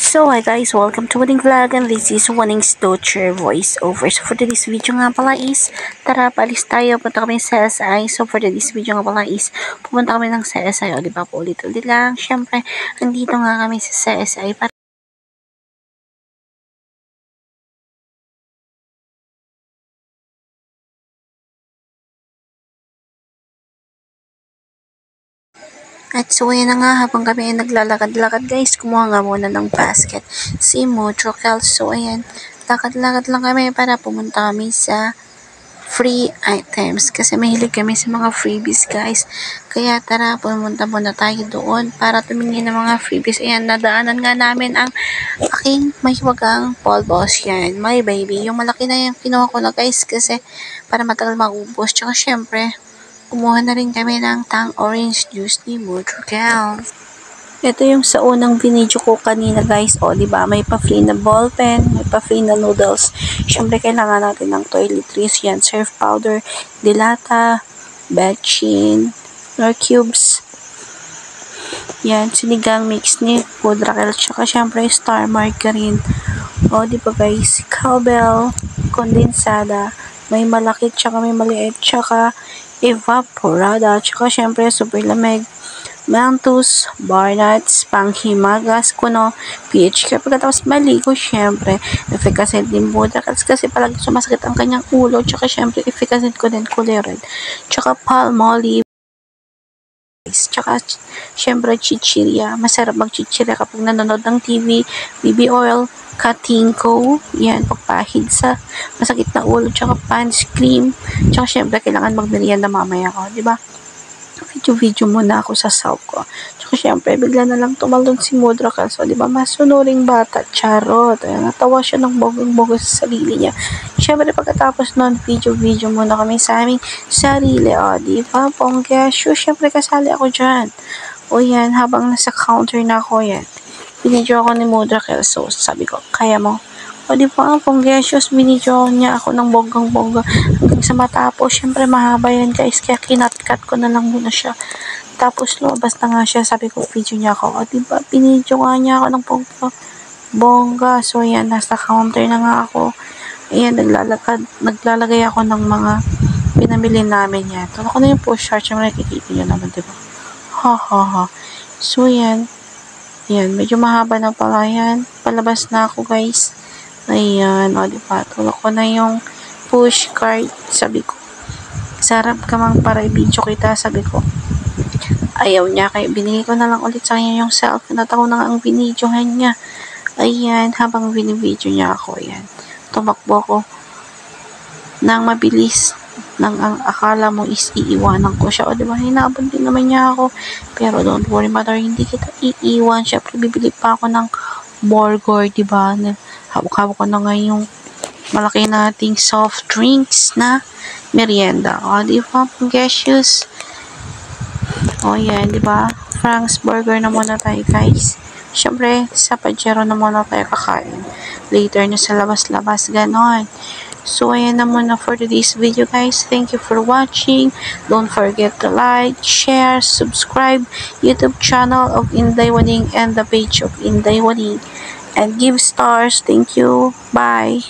So hi guys, welcome to Waning Vlog and this is Waning's Daughter Voiceover. So for today's video nga pala is, tara palis tayo, punta kami sa CSI. So for today's video nga pala is, pupunta kami ng CSI. O diba po ulit-ulit lang, syempre, nandito nga kami sa CSI para at so ayan na nga, habang kami ay naglalakad-lakad guys, kumuha nga muna ng basket si Motrocal. So ayan, lakad-lakad lang kami para pumunta kami sa free items kasi mahilig kami sa mga freebies guys. Kaya tara, pumunta muna tayo doon para tumingin ng mga freebies. Ayan, nadaanan nga namin ang aking mahiwagang polvos yan, my baby. Yung malaki na yung kinuha ko na guys kasi para matagal maubos. Tsaka syempre, kumuha na rin kami ng tang orange juice ni Motrocal. Ito yung sa unang binidyo ko kanina guys. O, diba? May pa-free na ballpen, may pa-free na noodles. Siyempre, kailangan natin ng toiletries. Yan, surf powder, dilata, betchin, nor cubes. Yan, sinigang mix ni Motrocal. Tsaka, siyempre, star margarine. O, diba guys? Cowbell, kondensada, may malaki, tsaka may maliit, tsaka evaporada, tsaka syempre super lamig, Mantus, Barnuts, panghimagas, kuno, PHK, pagkatapos maligo, syempre, efficacy din Motrocal kasi palagi sumasakit ang kanyang ulo, tsaka syempre, efficacy ko din Colored, tsaka Palmolive, tsaka syempre, chichirya, masarap mag-chichirya kapag nanonood ng TV, BB oil, Katinko, yan, pagpahid sa masakit na ulo, tsaka Pants cream, tsaka syempre, kailangan magmerienda mamaya ko, di ba? Video muna ako sa saw ko. Tsaka syempre, bigla na lang tumalon si Motrocal. So, di ba, masunuring bata, charot. Ayan, natawa siya ng bogang-bogo sa sarili niya. Syempre, pagkatapos nun, video muna kami sa aming sarili. O, di ba, ponggesyo, syempre, kasali ako dyan. O yan, habang nasa counter na ako, yan. Binidyo ako ni Motrocal. So, sabi ko, kaya mo? O, di ba, ang ponggesyos, binidyo niya ako ng bogang-boga hanggang sa matapos. Syempre, mahaba yan, guys. Kaya kinat-cut ko na lang muna siya. Tapos, lumabas na nga siya. Sabi ko, video niya ako. O, di ba, binidyo nga niya ako ng bongga. So, yan, nasa counter na nga ako. Ayan, naglalagay ako ng mga pinamili namin yan. Tulo ko na yung push chart. Syempre, nakikita nyo naman, di ba? Ha. So, yan. Yan, medyo mahaba na pala yan. Palabas na ako, guys. Ayan, o diba, tulak ko na yung push cart, sabi ko. Sarap ka mang para i-video kita, sabi ko. Ayaw niya, kaya binigay ko na lang ulit sa kanya yung cellphone at ako na ang binidyohan niya. Ayan, habang binibidyo niya ako, ayan. Tumakbo ko nang mabilis, nang ang akala mo is iiwanan ko siya. O diba, hinabol din naman niya ako. Pero don't worry, mother, hindi kita iiwan. Siyempre, bibili pa ako ng burger, diba? Hawak-hawak ko na ngayon malaki nating soft drinks na merienda. O, diba, panggesyos? O, yan, diba? Frank's Burger na muna tayo, guys. Siyempre, sa Pajero na muna tayo kakain. Later na sa labas-labas, ganon. So, ayan na muna for today's video, guys. Thank you for watching. Don't forget to like, share, subscribe YouTube channel of Inday Waning and the page of Inday Waning. And give stars. Thank you. Bye.